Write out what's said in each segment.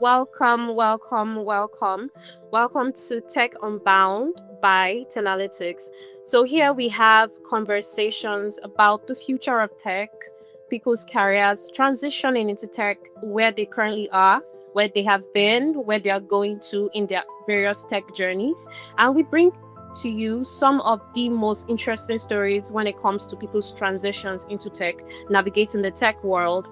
Welcome, welcome, welcome. Welcome to Tech Unbound by Tenalytics. So, here we have conversations about the future of tech, people's careers, transitioning into tech, where they currently are, where they have been, where they are going to in their various tech journeys. And we bring to you some of the most interesting stories when it comes to people's transitions into tech, navigating the tech world,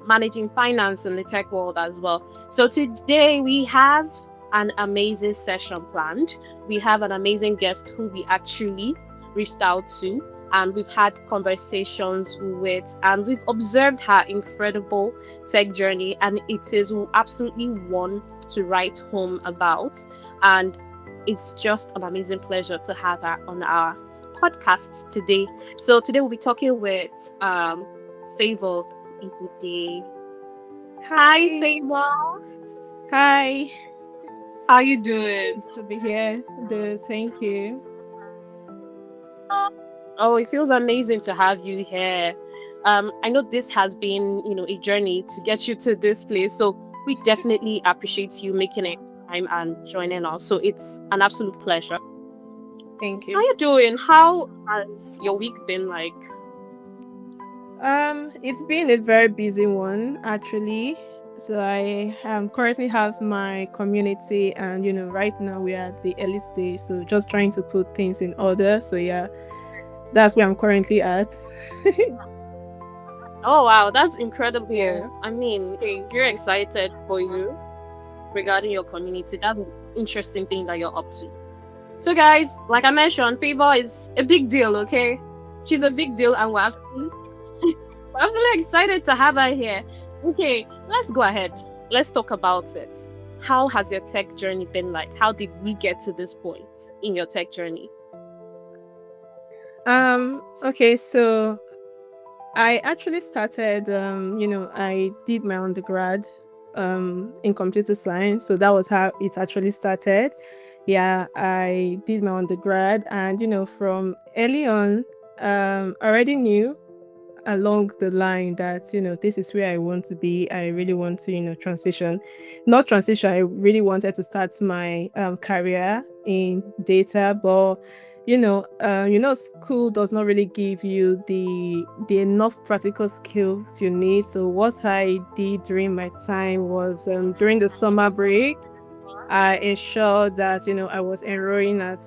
managing finance in the tech world as well. So today we have an amazing session planned. We have an amazing guest who we actually reached out to and we've had conversations with and we've observed her incredible tech journey, and it is absolutely one to write home about. And it's just an amazing pleasure to have her on our podcast today. So today we'll be talking with Favour Ibude. Hi, Hi. Favour. Hi. How you doing? Nice to be here. Thank you. Oh, it feels amazing to have you here. I know this has been, a journey to get you to this place. So we definitely appreciate you making it time and joining us. So it's an absolute pleasure. Thank How you. you doing? How has your week been like? It's been a very busy one actually. So I currently have my community, and right now we are at the early stage, so just trying to put things in order. So yeah, that's where I'm currently at. Oh wow, that's Yeah. incredible. I mean, you're excited for you regarding your community. That's an interesting thing that you're up to. So, guys, like I mentioned, Favour is a big deal, okay? She's a big deal, and we're absolutely excited to have her here. Okay, let's go ahead. Let's talk about it. How has your tech journey been like? How did we get to this point in your tech journey? Okay, so I actually started, I did my undergrad in computer science. So that was how it actually started. Yeah, I did my undergrad, and, from early on, I already knew along the line that, this is where I want to be. I really want to, transition. Not transition, I really wanted to start my career in data, but school does not really give you the enough practical skills you need. So what I did during my time was, during the summer break, I ensured that I was enrolling at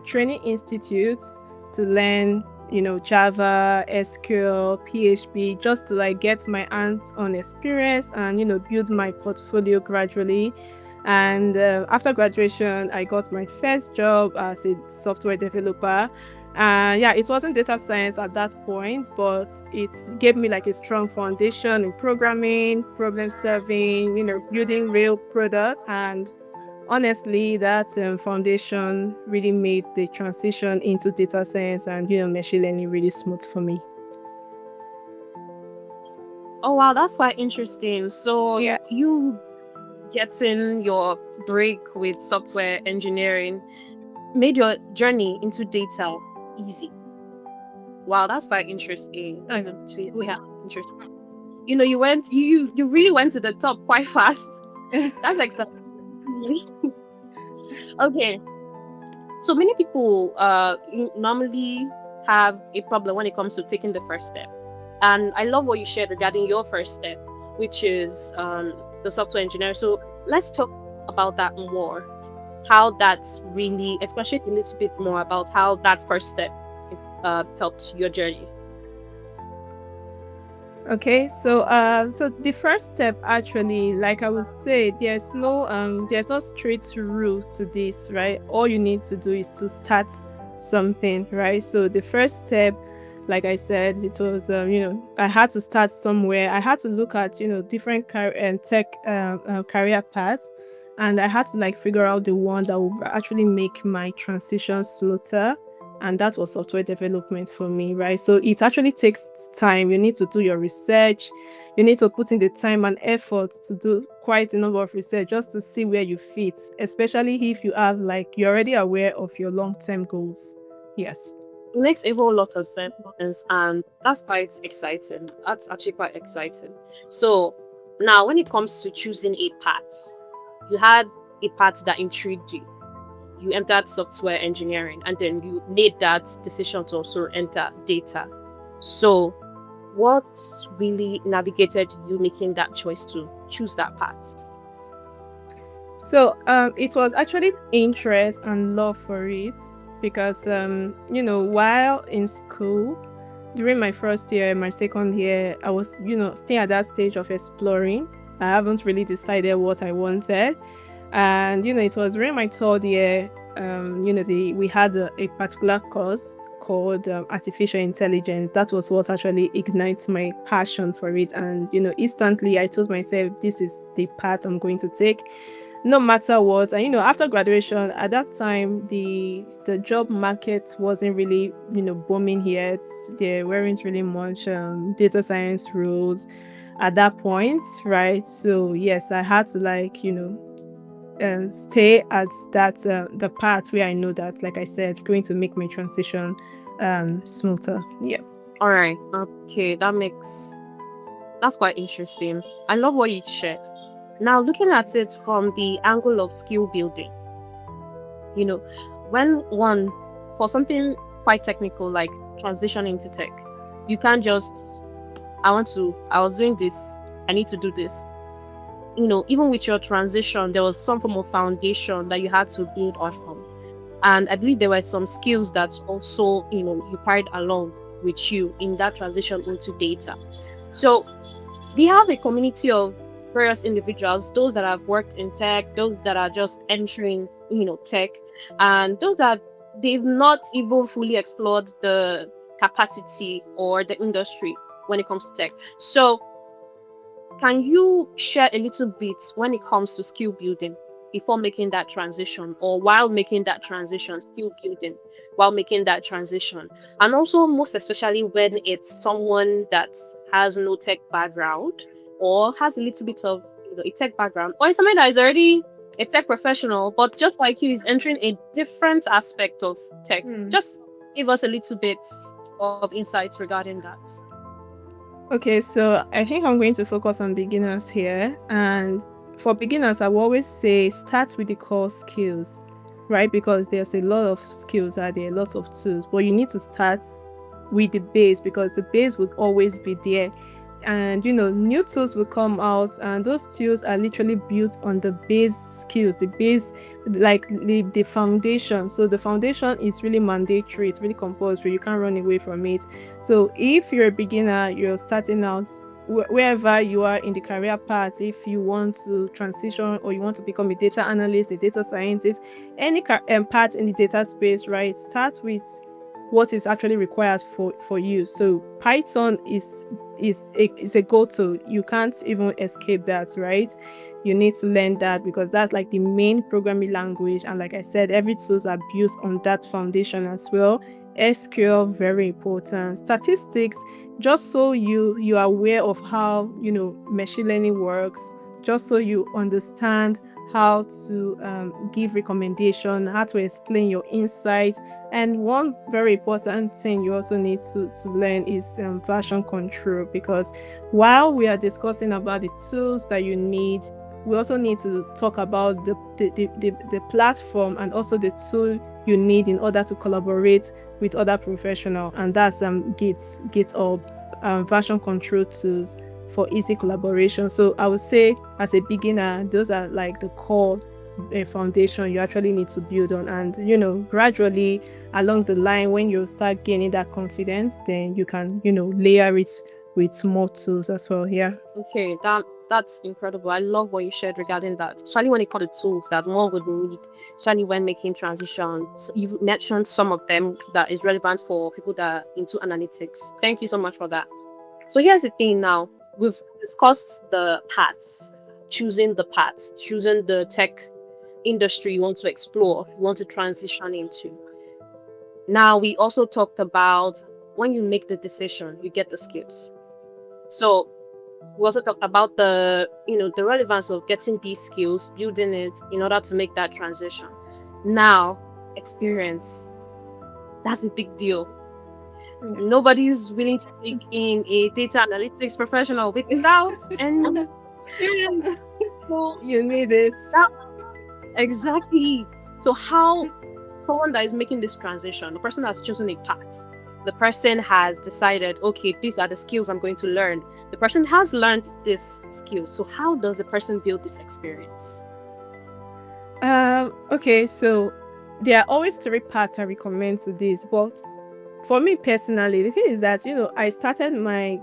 training institutes to learn Java, SQL, PHP, just to like get my hands on experience and build my portfolio gradually. And after graduation, I got my first job as a software developer. Yeah, it wasn't data science at that point, but it gave me like a strong foundation in programming, problem solving, building real products. And honestly, that foundation really made the transition into data science and machine learning really smooth for me. Oh wow, that's quite interesting. So Yeah. you getting your break with software engineering made your journey into data easy. Wow, that's quite interesting. We have interesting. You really went to the top quite fast. That's exciting. Okay, so many people normally have a problem when it comes to taking the first step, and I love what you shared regarding your first step, which is the software engineer. So let's talk about that more. How that's really, especially a little bit more about how that first step helped your journey. Okay, so the first step actually, like I would say, there's no straight route to this, right? All you need to do is to start something, right? So the first step, like I said, it was I had to start somewhere. I had to look at different tech career paths, and I had to like figure out the one that would actually make my transition smoother, and that was software development for me, right? So it actually takes time. You need to do your research, you need to put in the time and effort to do quite a number of research just to see where you fit, especially if you have like you're already aware of your long-term goals. Yes. It makes a whole lot of sense, and that's quite exciting. That's actually quite exciting. So Now, when it comes to choosing a path, you had a path that intrigued you. You entered software engineering and then you made that decision to also enter data. So, what really navigated you making that choice to choose that path? So it was actually interest and love for it because while in school during my first year, my second year, I was still at that stage of exploring. I haven't really decided what I wanted, and it was during my third year. We had a particular course called artificial intelligence. That was what actually ignites my passion for it, and instantly I told myself this is the path I'm going to take no matter what. And after graduation, at that time the job market wasn't really booming yet. There weren't really much data science roles at that point, right? So yes, I had to stay at that the path where I know that, like I said, going to make my transition smoother. Yeah. All right. Okay, that's quite interesting. I love what you shared. Now, looking at it from the angle of skill building, you know, when one, for something quite technical like transitioning to tech, you can't just, I was doing this, I need to do this. Even with your transition, there was some form of foundation that you had to build on from. And I believe there were some skills that also, you carried along with you in that transition into data. So we have a community of various individuals, those that have worked in tech, those that are just entering, tech, and those that they've not even fully explored the capacity or the industry when it comes to tech. So can you share a little bit when it comes to skill building before making that transition or while making that transition, skill building while making that transition? And also, most especially when it's someone that has no tech background or has a little bit of a tech background, or somebody that is already a tech professional, but just like you is entering a different aspect of tech. Just give us a little bit of insights regarding that. Okay, so I think I'm going to focus on beginners here. And for beginners, I will always say start with the core skills, right? Because there's a lot of skills out there, lots of tools, but you need to start with the base because the base would always be there. And new tools will come out, and those tools are literally built on the base skills, the base, like the foundation. So the foundation is really mandatory, it's really compulsory, you can't run away from it. So if you're a beginner, you're starting out, wherever you are in the career path, if you want to transition or you want to become a data analyst, a data scientist, any part in the data space, right, start with what is actually required for you. So Python is a go-to. You can't even escape that, right? You need to learn that because that's like the main programming language, and like I said, every tools are built on that foundation as well. SQL, very important. Statistics, just so you are aware of how machine learning works, just so you understand how to give recommendation, how to explain your insight. And one very important thing you also need to learn is version control, because while we are discussing about the tools that you need, we also need to talk about the platform and also the tool you need in order to collaborate with other professionals, and that's GitHub version control tools for easy collaboration. So I would say as a beginner, those are like the core foundation you actually need to build on, and gradually along the line, when you start gaining that confidence, then you can layer it with more tools as well. Yeah. Okay, that's incredible. I love what you shared regarding that, especially when it comes to tools that one would need, especially when making transitions. You mentioned some of them that is relevant for people that are into analytics. Thank you so much for that. So here's the thing now. We've discussed the paths, choosing the tech industry you want to explore, you want to transition into. Now, we also talked about when you make the decision, you get the skills. So we also talked about the relevance of getting these skills, building it in order to make that transition. Now, experience. That's a big deal. Nobody's willing to take in a data analytics professional without any experience. So You need it. that exactly. So how someone that is making this transition, the person has chosen a path. The person has decided, okay, these are the skills I'm going to learn. The person has learned this skill. So how does the person build this experience? Okay, so there are always three parts I recommend to this, but for me personally, the thing is that I started my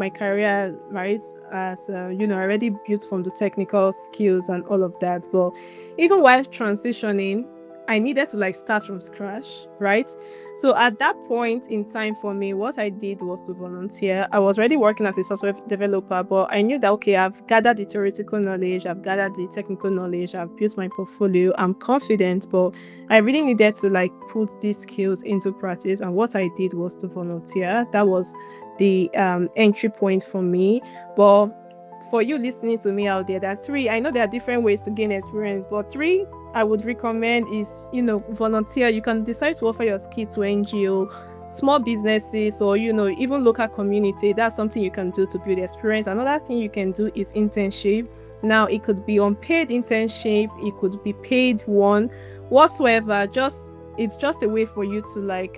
career, right, as already built from the technical skills and all of that. But even while transitioning, I needed to like start from scratch, right? So at that point in time for me, what I did was to volunteer. I was already working as a software developer, but I knew that okay, I've gathered the theoretical knowledge, I've gathered the technical knowledge, I've built my portfolio, I'm confident, but I really needed to like put these skills into practice. And what I did was to volunteer. That was the entry point for me. But for you listening to me out there, there are three. I know there are different ways to gain experience, but three I would recommend is, volunteer. You can decide to offer your skill to NGO, small businesses, or, even local community. That's something you can do to build experience. Another thing you can do is internship. Now, it could be unpaid internship, it could be paid one, whatsoever. It's just a way for you to like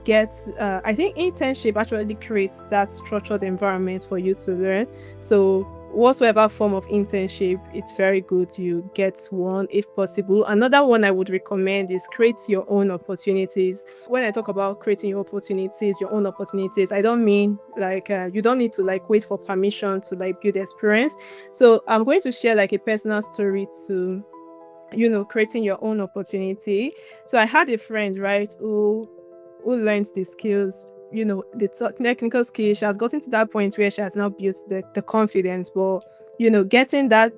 get I think internship actually creates that structured environment for you to learn. So whatsoever form of internship, it's very good you get one if possible. Another one I would recommend is create your own opportunities. When I talk about creating your own opportunities, I don't mean like you don't need to like wait for permission to like build experience. So I'm going to share like a personal story to creating your own opportunity. So I had a friend, right, who learned the skills, the technical skills. She has gotten to that point where she has now built the confidence, but getting that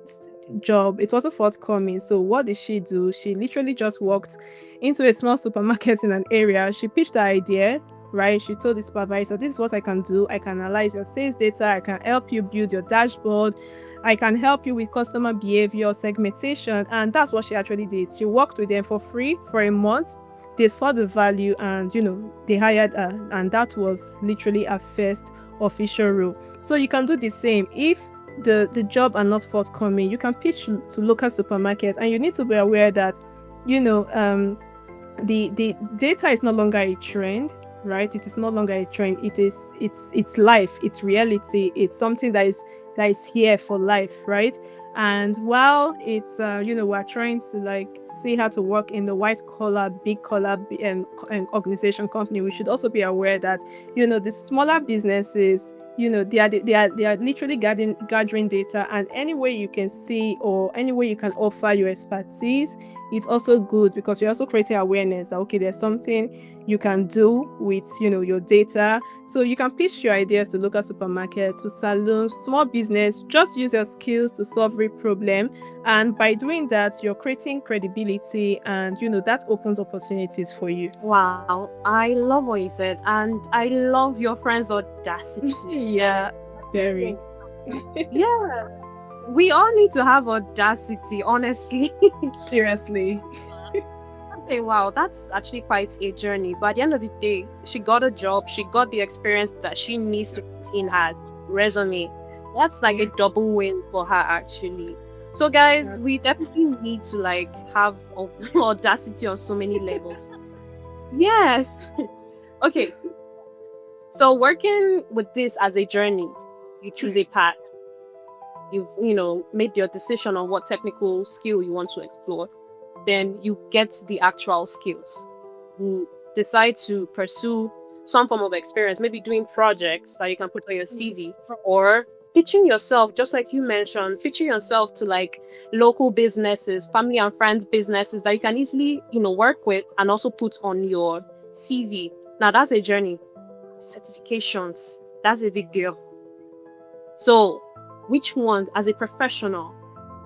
job, it wasn't forthcoming. So what did she do? She literally just walked into a small supermarket in an area. She pitched the idea, right? She told the supervisor, this is what I can do. I can analyze your sales data. I can help you build your dashboard. I can help you with customer behavior segmentation. And that's what she actually did. She worked with them for free for a month. They saw the value and, they hired her. And that was literally her first official role. So you can do the same. If the job are not forthcoming, you can pitch to local supermarkets, and you need to be aware that, the data is no longer a trend, right? It is no longer a trend. It's life, it's reality, it's something that is here for life, right? And while it's we're trying to like see how to work in the white collar, big collar and organization company, we should also be aware that the smaller businesses, they are literally gathering data, and any way you can see or any way you can offer your expertise, it's also good because you're also creating awareness that okay, there's something you can do with your data. So you can pitch your ideas to local supermarkets, to salons, small business. Just use your skills to solve real problem, and by doing that, you're creating credibility, and that opens opportunities for you. Wow, I love what you said, and I love your friend's audacity. Yeah. Yeah, very. Yeah, we all need to have audacity, honestly. Seriously. Okay, wow, that's actually quite a journey. But at the end of the day, she got a job, she got the experience that she needs to put in her resume. That's like a double win for her, actually. So, guys, we definitely need to like have audacity on so many levels. Yes. Okay, so working with this as a journey, you choose a path. You've made your decision on what technical skill you want to explore, then you get the actual skills. You decide to pursue some form of experience, maybe doing projects that you can put on your CV, or pitching yourself, just like you mentioned, pitching yourself to like local businesses, family and friends businesses that you can easily work with and also put on your CV. Now that's a journey. Certifications, that's a big deal. So which one, as a professional,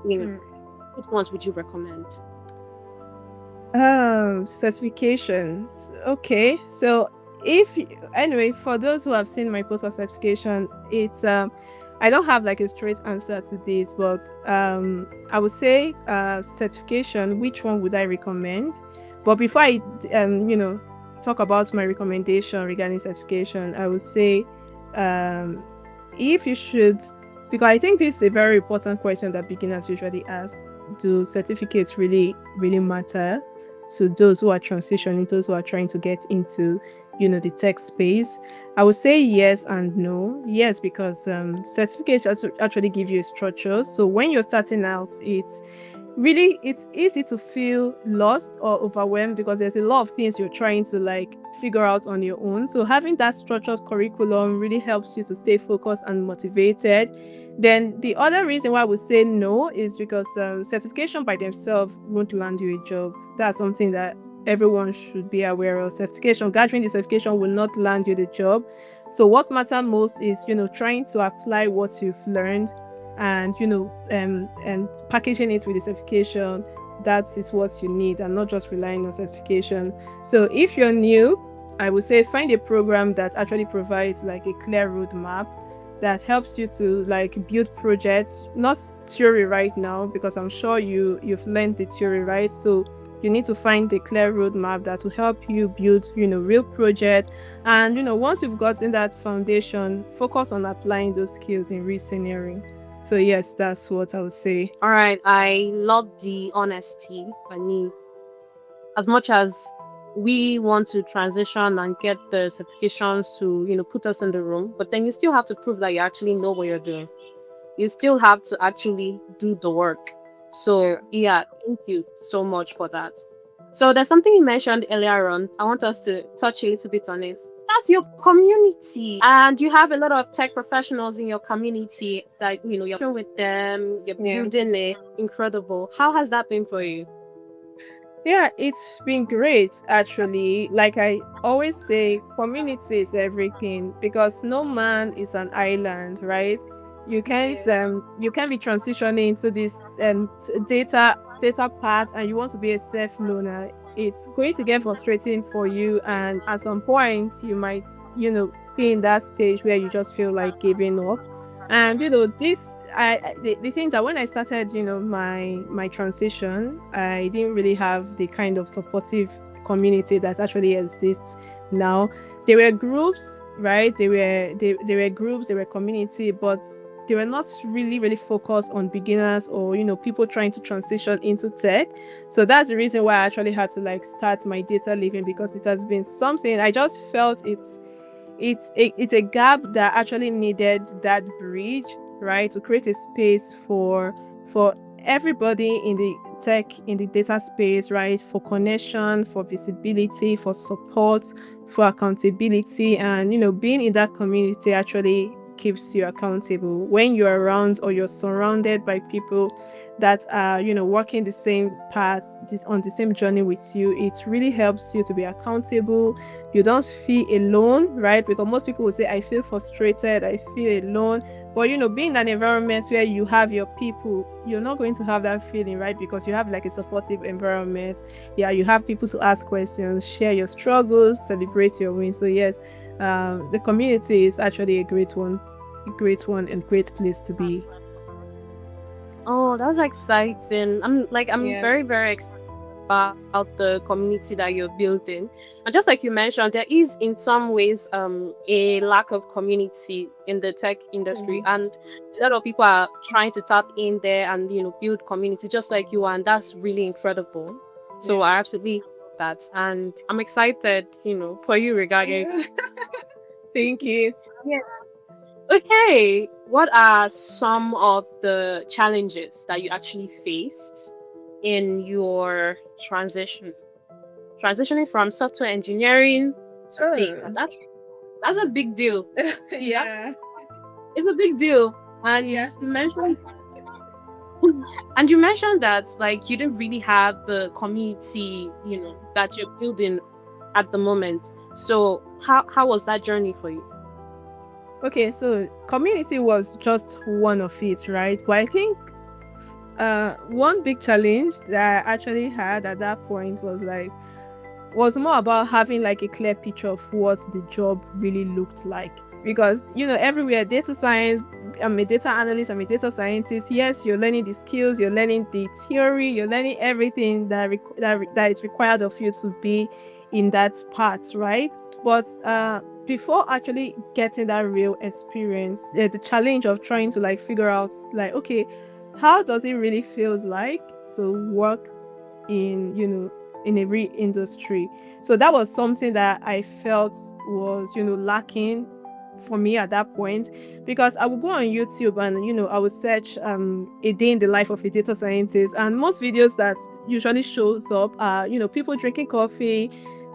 which ones would you recommend? Certifications. Okay. So anyway, for those who have seen my post for certification, it's I don't have like a straight answer to this, but I would say certification, which one would I recommend? But before I talk about my recommendation regarding certification, I would say if you should because I think this is a very important question that beginners usually ask. Do certificates really matter to those who are transitioning, those who are trying to get into, the tech space? I would say yes and no. Yes, because certificates actually give you a structure. So when you're starting out, it's easy to feel lost or overwhelmed because there's a lot of things you're trying to like figure out on your own. So having that structured curriculum really helps you to stay focused and motivated. Then the other reason why I would say no is because certification by themselves won't land you a job. That's something that everyone should be aware of. Certification, gathering the certification will not land you the job. So what matters most is, trying to apply what you've learned and and packaging it with the certification. That is what you need, and not just relying on certification. So if you're new, I would say find a program that actually provides like a clear roadmap that helps you to like build projects, not theory right now, because I'm sure you've learned the theory, right? So you need to find a clear roadmap that will help you build, real projects. And once you've gotten that foundation, focus on applying those skills in real scenario. So yes, that's what I would say. All right, I love the honesty. I mean, as much as we want to transition and get the certifications to, put us in the room, but then you still have to prove that you actually know what you're doing. You still have to actually do the work. So, yeah, thank you so much for that. So, there's something you mentioned earlier on. I want us to touch a little bit on it. That's your community. And you have a lot of tech professionals in your community that, you're working with them, you're Yeah. building it. Incredible. How has that been for you? Yeah, it's been great actually. Like I always say, community is everything because no man is an island, right? You can be transitioning into this data part and you want to be a self loner. It's going to get frustrating for you, and at some point you might, be in that stage where you just feel like giving up. And this the things that when I started, my transition, I didn't really have the kind of supportive community that actually exists now. There were groups, right? There were groups, there were community, but they were not really focused on beginners or people trying to transition into tech. So that's the reason why I actually had to like start my data living, because it has been something I just felt it's a gap that actually needed that bridge, right, to create a space for everybody in the tech, in the data space, right, for connection, for visibility, for support, for accountability. And being in that community actually keeps you accountable when you're around or you're surrounded by people that are working the same path, on the same journey with you. It really helps you to be accountable. You don't feel alone, right? Because most people will say, I feel frustrated, I feel alone. But being in an environment where you have your people, you're not going to have that feeling, right? Because you have like a supportive environment. Yeah, you have people to ask questions, share your struggles, celebrate your wins. So yes, the community is actually a great one and great place to be. Oh, that's exciting. I'm Yeah. very, very excited about the community that you're building. And just like you mentioned, there is in some ways a lack of community in the tech industry. Mhm. And a lot of people are trying to tap in there and build community just like you are, and that's really incredible. So Yeah. I absolutely love that. And I'm excited, for you regarding. Yeah. Thank you. Okay, what are some of the challenges that you actually faced in your transition? Transitioning from software engineering to data. Oh. That's a big deal. That Yeah. is a big deal. And Yeah. you mentioned and you mentioned that like you didn't really have the community, that you're building at the moment. So how was that journey for you? Okay, so community was just one of it, right? But I think one big challenge that I actually had at that point was more about having like a clear picture of what the job really looked like. Because everywhere data science, I'm a data analyst, I'm a data scientist. Yes, you're learning the skills, you're learning the theory, you're learning everything that is required of you to be in that part, right? But before actually getting that real experience, the challenge of trying to like figure out like, okay, how does it really feels like to work in, in every industry. So that was something that I felt was, lacking for me at that point, because I would go on YouTube and, I would search a day in the life of a data scientist, and most videos that usually shows up are, people drinking coffee,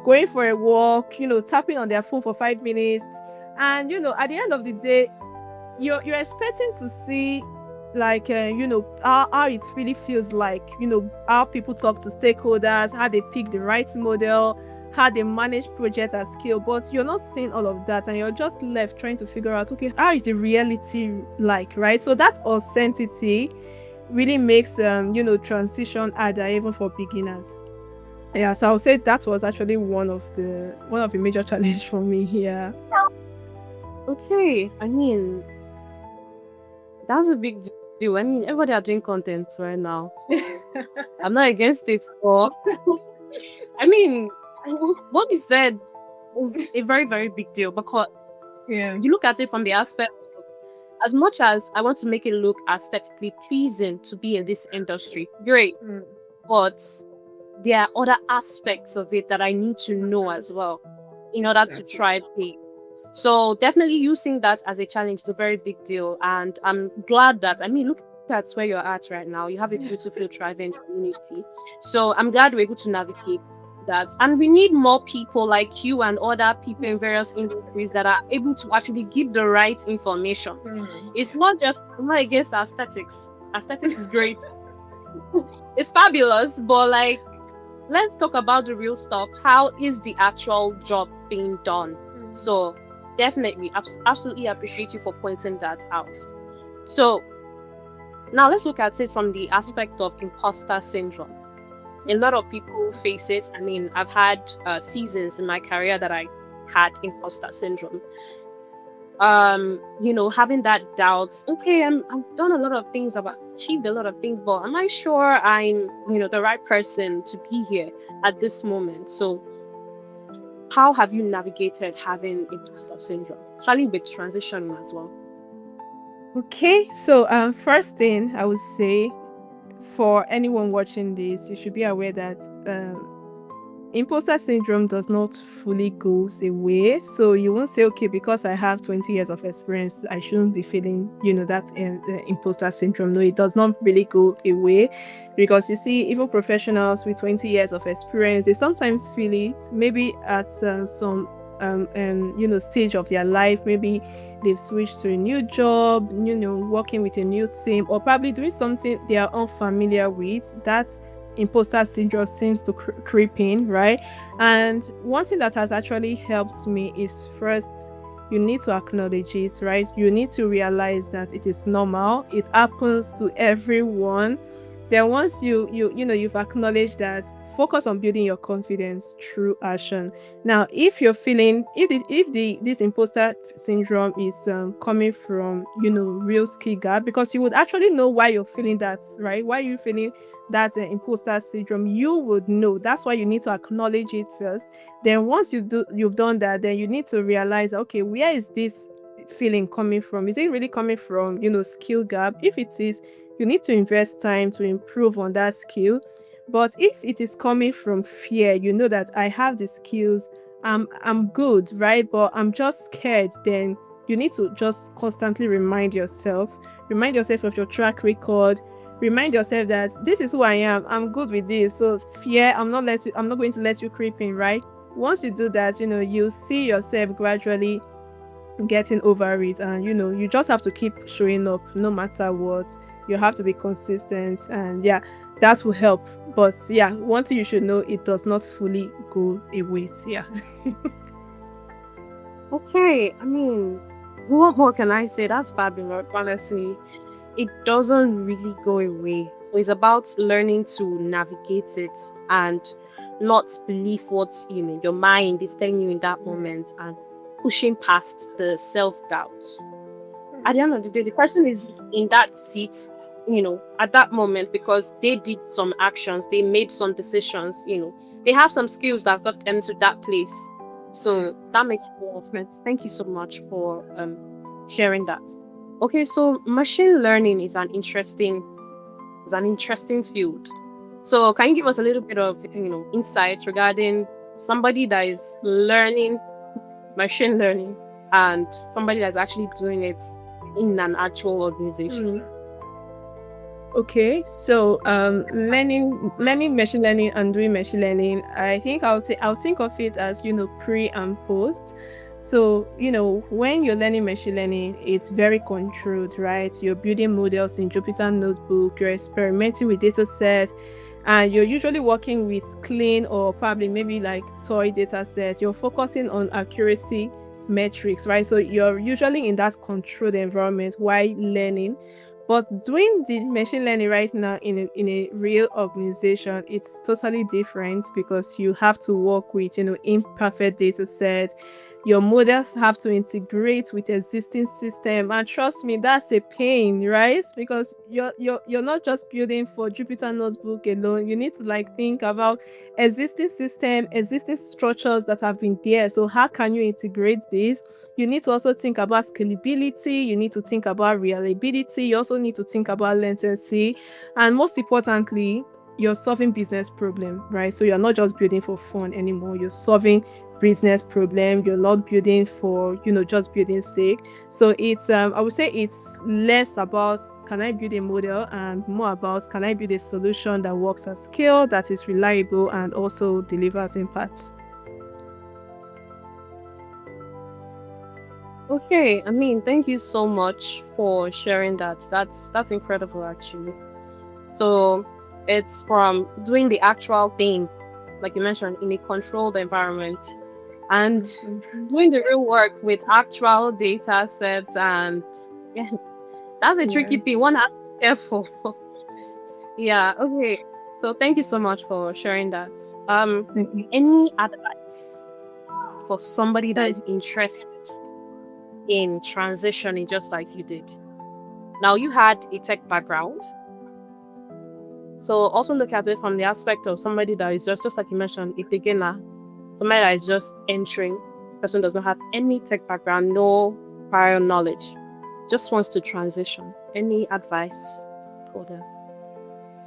going for a walk, tapping on their phone for 5 minutes. And at the end of the day, you're expecting to see like how it really feels like, how people talk to stakeholders, how they pick the right model, how they manage projects at scale, but you're not seeing all of that, and you're just left trying to figure out, okay, how is the reality like, right? So that authenticity really makes transition harder even for beginners. Yeah, so I would say that was actually one of the major challenge for me here. Okay, I mean, that's a big deal. I mean, everybody are doing content right now, so I'm not against it, but I mean, what you said was a very, very big deal, because Yeah. you look at it from the aspect of, as much as I want to make it look aesthetically pleasing to be in this industry, great, Mm. but there are other aspects of it that I need to know as well in order to Exactly. try pay. So definitely using that as a challenge is a very big deal. And I'm glad that, I mean, look at where you're at right now. You have a beautiful, thriving community. So I'm glad we're able to navigate that. And we need more people like you and other people in various industries that are able to actually give the right information. Mm. It's not just, I'm not against aesthetics. Aesthetics is great. It's fabulous, but like, let's talk about the real stuff. How is the actual job being done? So definitely, absolutely appreciate you for pointing that out. So now let's look at it from the aspect of imposter syndrome. A lot of people face it. I mean, I've had seasons in my career that I had imposter syndrome. Having that doubts. Okay, I've done a lot of things, I've achieved a lot of things, but am I sure I'm, the right person to be here at this moment? So how have you navigated having imposter syndrome, especially with transitioning as well? Okay, so first thing I would say, for anyone watching this, you should be aware that imposter syndrome does not fully goes away. So you won't say, okay, because I have 20 years of experience, I shouldn't be feeling, that imposter syndrome. No, it does not really go away, because you see, even professionals with 20 years of experience, they sometimes feel it. Maybe at some stage of their life, maybe they've switched to a new job, working with a new team, or probably doing something they are unfamiliar with. That's imposter syndrome seems to creep in, right? And one thing that has actually helped me is, first, you need to acknowledge it, right? You need to realize that it is normal. It happens to everyone. Then once you've acknowledged that, focus on building your confidence through action. Now, if you're feeling, if this imposter syndrome is coming from, real skill gap, because you would actually know why you're feeling that, right? Why you're feeling that imposter syndrome, you would know. That's why you need to acknowledge it first. Then once you've done that, then you need to realize, okay, where is this feeling coming from? Is it really coming from, skill gap? If it is, you need to invest time to improve on that skill. But if it is coming from fear, you know that I have the skills, I'm good, right? But I'm just scared. Then you need to just constantly remind yourself of your track record. Remind yourself that this is who I am. I'm good with this. So fear, I'm not going to let you creep in, right? Once you do that, you see yourself gradually getting over it, and you just have to keep showing up no matter what. You have to be consistent, and yeah, that will help. But yeah, one thing you should know, it does not fully go away. Yeah. Okay, I mean, what more can I say? That's fabulous, honestly. It doesn't really go away. So it's about learning to navigate it and not believe what your mind is telling you in that moment, and pushing past the self-doubt. At the end of the day, the person is in that seat, at that moment, because they did some actions, they made some decisions, they have some skills that got them to that place. So that makes a lot of sense. Thank you so much for sharing that. Okay, so machine learning is an interesting field. So can you give us a little bit of insight regarding somebody that is learning machine learning and somebody that's actually doing it in an actual organization? Mm. Okay, so learning machine learning and doing machine learning, I think I'll think of it as pre and post. So when you're learning machine learning, it's very controlled, right? You're building models in Jupyter Notebook, you're experimenting with data sets, and you're usually working with clean or probably maybe like toy data sets. You're focusing on accuracy metrics, right? So you're usually in that controlled environment while learning. But doing the machine learning right now in a real organization, it's totally different because you have to work with, imperfect data set. Your models have to integrate with existing system. And trust me, that's a pain, right? Because you're not just building for Jupyter Notebook alone. You need to like think about existing system, existing structures that have been there. So how can you integrate this? You need to also think about scalability, you need to think about reliability, you also need to think about latency, and most importantly, you're solving business problem, right? So you're not just building for fun anymore, you're solving business problem, you're not building for just building sake. So it's I would say it's less about can I build a model and more about can I build a solution that works at scale, that is reliable and also delivers impact. Okay, I mean, thank you so much for sharing that. That's incredible actually. So it's from doing the actual thing, like you mentioned, in a controlled environment and doing the real work with actual data sets. And yeah, that's a Yeah. tricky thing. One has to be careful. Yeah, okay. So thank you so much for sharing that. Okay. Any advice for somebody that is Mm. interested in transitioning just like you did? Now you had a tech background. So also look at it from the aspect of somebody that is just like you mentioned, a beginner, somebody that is just entering, person does not have any tech background, no prior knowledge, just wants to transition. Any advice for them?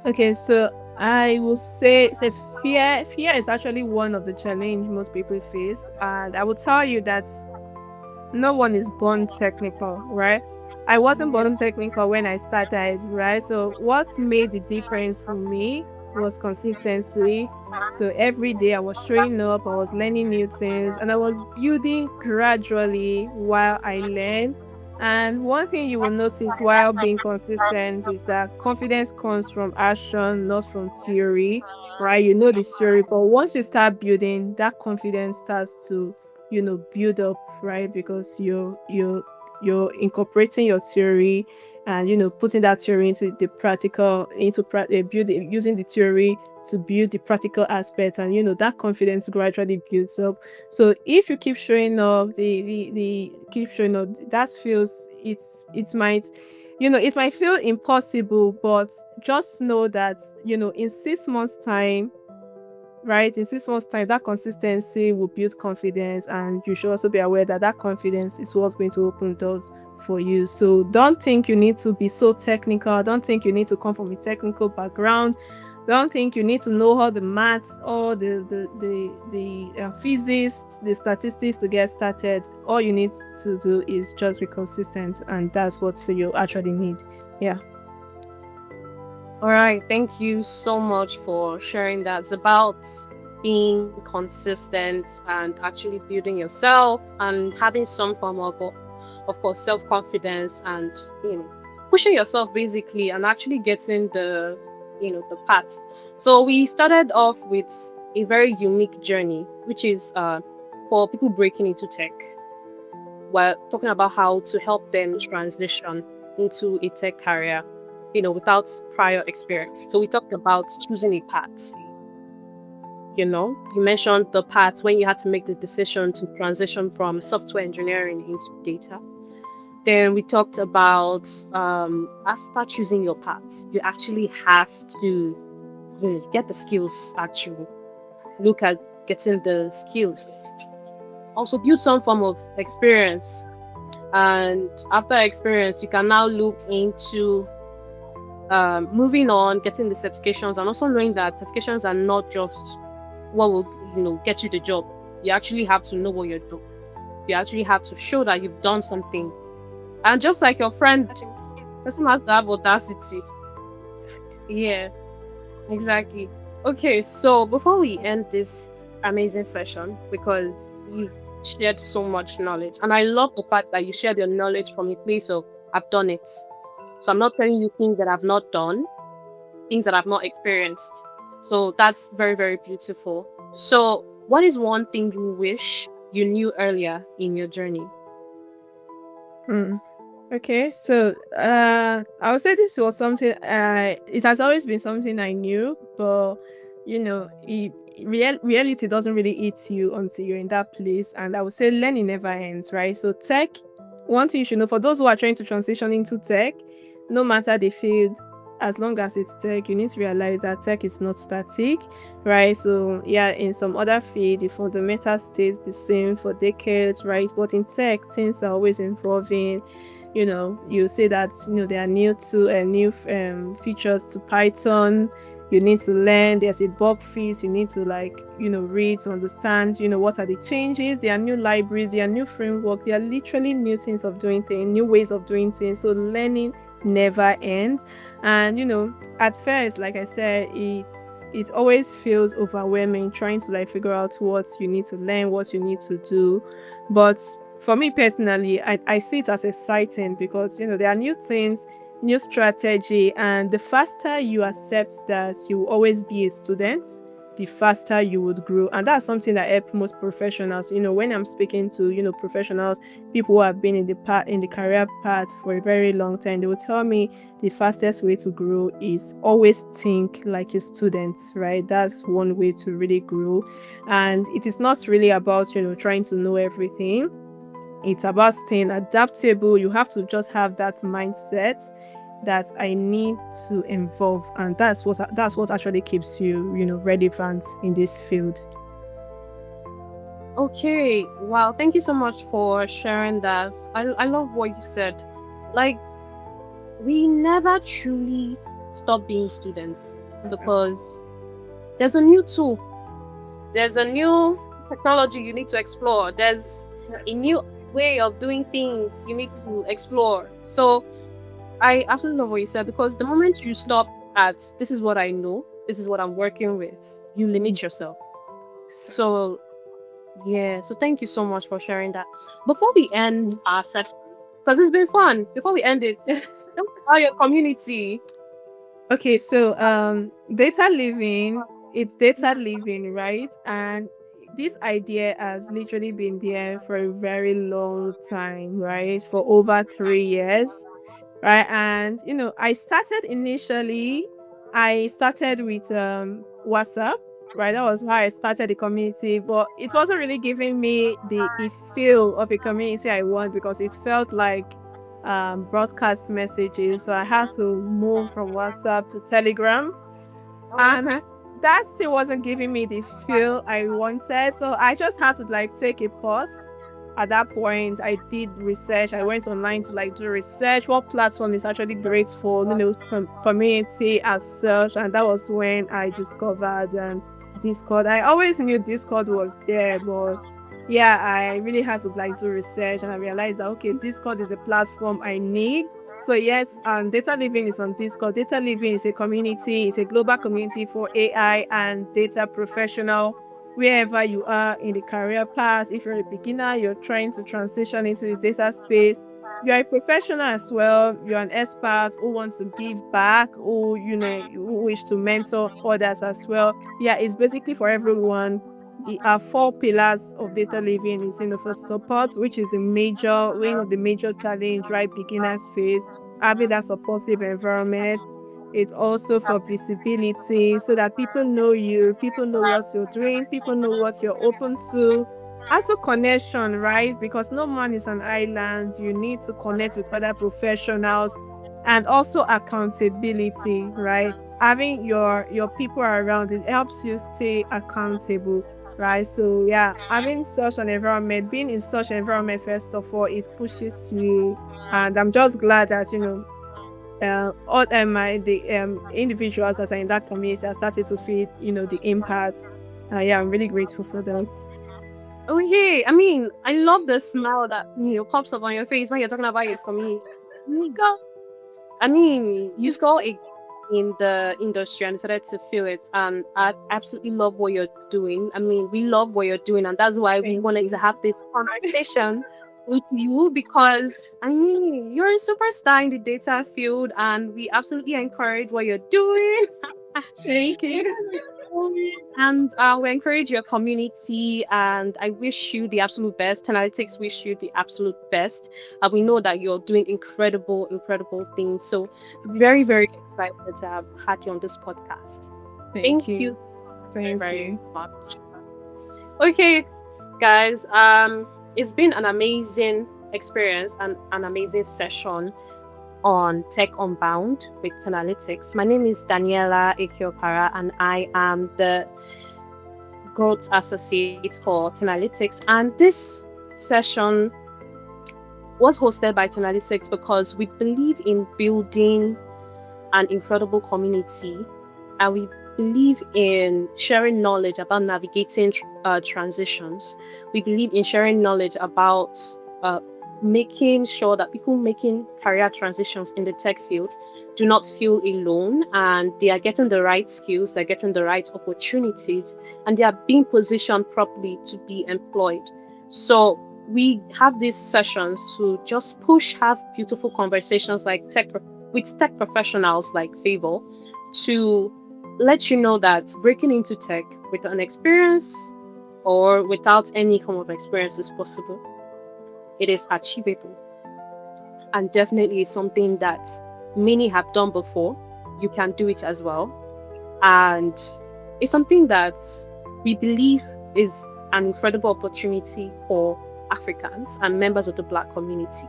Okay, so I will say fear is actually one of the challenge most people face, and I will tell you that no one is born technical, right? I wasn't born Yes. technical when I started, right? So what made the difference for me was consistency. So every day I was showing up, I was learning new things, and I was building gradually while I learned. And one thing you will notice while being consistent is that confidence comes from action, not from theory, right? You know the theory, but once you start building, that confidence starts to build up, right? Because you're incorporating your theory and putting that theory into the practical building using the theory to build the practical aspect, and that confidence gradually builds up. So if you keep showing up, the keep showing up, that feels it might it might feel impossible, but just know that in 6 months time, right, in 6 months time, that consistency will build confidence, and you should also be aware that that confidence is what's going to open doors for you. So don't think you need to be so technical, don't think you need to come from a technical background, don't think you need to know all the maths, all the physics, the statistics to get started. All you need to do is just be consistent, and that's what you actually need. Yeah. All right, thank you so much for sharing that. It's about being consistent and actually building yourself and having some form of course, self confidence and pushing yourself basically and actually getting the path. So we started off with a very unique journey, which is for people breaking into tech. We're talking about how to help them transition into a tech career, without prior experience. So we talked about choosing a path. You mentioned the path when you had to make the decision to transition from software engineering into data. Then we talked about after choosing your path, you actually have to get the skills, actually. Look at getting the skills. also build some form of experience. And after experience, you can now look into moving on, getting the certifications, and also knowing that certifications are not just what will get you the job. You actually have to know what you're doing. You actually have to show that you've done something. And just like your friend, person has to have audacity. Yeah, exactly. Okay, so before we end this amazing session, because you've shared so much knowledge, and I love the fact that you shared your knowledge from a place of I've done it. So I'm not telling you things that I've not done, things that I've not experienced. So that's very, very beautiful. So, what is one thing you wish you knew earlier in your journey? Hmm. Okay, so I would say this was something it has always been something I knew, but reality doesn't really hit you until you're in that place. And I would say learning never ends, right? So tech, one thing you should know for those who are trying to transition into tech, no matter the field, as long as it's tech, you need to realize that tech is not static, right? So yeah, in some other field, the fundamental stays the same for decades, right? But in tech, things are always evolving. You say that there are new features to Python. You need to learn. There's a bug fix. You need to read to understand what are the changes. There are new libraries. There are new framework. There are literally new things of doing things, new ways of doing things. So learning never ends. And at first, like I said, it always feels overwhelming trying to figure out what you need to learn, what you need to do. But for me personally, I see it as exciting because there are new things, new strategy, and the faster you accept that you will always be a student, the faster you would grow. And that's something that helps most professionals. When I'm speaking to professionals, people who have been in the career path for a very long time, they will tell me the fastest way to grow is always think like a student, right? That's one way to really grow. And it is not really about trying to know everything. It's about staying adaptable. You have to just have that mindset that I need to evolve, and that's what actually keeps you relevant in this field. Okay, wow, thank you so much for sharing that. I love what you said. Like, we never truly stop being students because there's a new tool, there's a new technology you need to explore, there's a new way of doing things you need to explore. So I absolutely love what you said because the moment you stop at this is what I know, this is what I'm working with, you limit yourself. So yeah, so thank you so much for sharing that. Before we end our session, because it's been fun, before we end it, tell me about your community. Okay, so data living, it's data living, right? And this idea has literally been there for a very long time, right? For over 3 years, right? And I started initially, I started with WhatsApp, right? That was how I started the community, but it wasn't really giving me the feel of a community I want because it felt like broadcast messages. So I had to move from WhatsApp to Telegram, and that still wasn't giving me the feel I wanted. So I just had to take a pause. At that point, I did research. I went online to do research. What platform is actually great for community as such, and that was when I discovered Discord. I always knew Discord was there, but yeah, I really had to do research, and I realized that okay, Discord is a platform I need. So yes, Data Living is on Discord. Data Living is a community, it's a global community for AI and data professional. Wherever you are in the career path, if you're a beginner, you're trying to transition into the data space, you're a professional as well, you're an expert who wants to give back, who who wish to mentor others as well. Yeah, it's basically for everyone. The our four pillars of data living is for support, which is one of the major challenge, right? Beginners face having that supportive environment. It's also for visibility so that people know you, people know what you're doing, people know what you're open to. Also connection, right? Because no man is an island. You need to connect with other professionals, and also accountability, right? Having your people around, it helps you stay accountable. right? So yeah, having such an environment, being in such an environment, first of all, it pushes you. And I'm just glad that, all my the individuals that are in that community are starting to feel, the impact. Yeah, I'm really grateful for that. Okay, I mean, I love the smile that pops up on your face when you're talking about your community. Girl, I mean, you saw it in the industry and decided to feel it, and I absolutely love what you're doing. I mean, we love what you're doing, and that's why we Thank wanted you. to have this conversation with you because I mean, you're a superstar in the data field, and we absolutely encourage what you're doing. Thank you. And we encourage your community, and I wish you the absolute best. Analytics wish you the absolute best. And we know that you're doing incredible, incredible things. So, very, very excited to have had you on this podcast. Thank Thank you you. very, Thank very you. much. Okay, guys, it's been an amazing experience and an amazing session on Tech Unbound with Analytics. My name is Daniela Ekiopara, and I am the Growth Associate for Analytics. And this session was hosted by Analytics because we believe in building an incredible community, and we believe in sharing knowledge about navigating transitions. We believe in sharing knowledge about uh, making sure that people making career transitions in the tech field do not feel alone, and they are getting the right skills, they're getting the right opportunities, and they are being positioned properly to be employed. So we have these sessions to just push, have beautiful conversations like with tech professionals like Favour to let you know that breaking into tech with an experience or without any form of experience is possible. It is achievable, and definitely is something that many have done before. You can do it as well. And it's something that we believe is an incredible opportunity for Africans and members of the Black community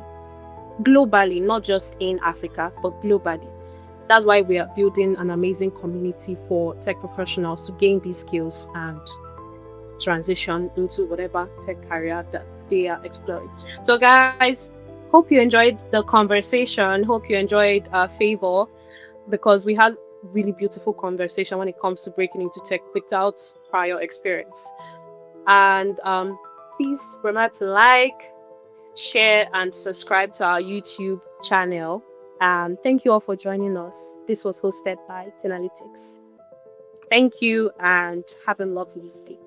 globally, not just in Africa, but globally. That's why we are building an amazing community for tech professionals to gain these skills and transition into whatever tech career that they are exploring. So, guys, hope you enjoyed the conversation. Hope you enjoyed Favor, because we had really beautiful conversation when it comes to breaking into tech without prior experience. And please remember to like, share, and subscribe to our YouTube channel. And thank you all for joining us. This was hosted by Analytics. Thank you and have a lovely day.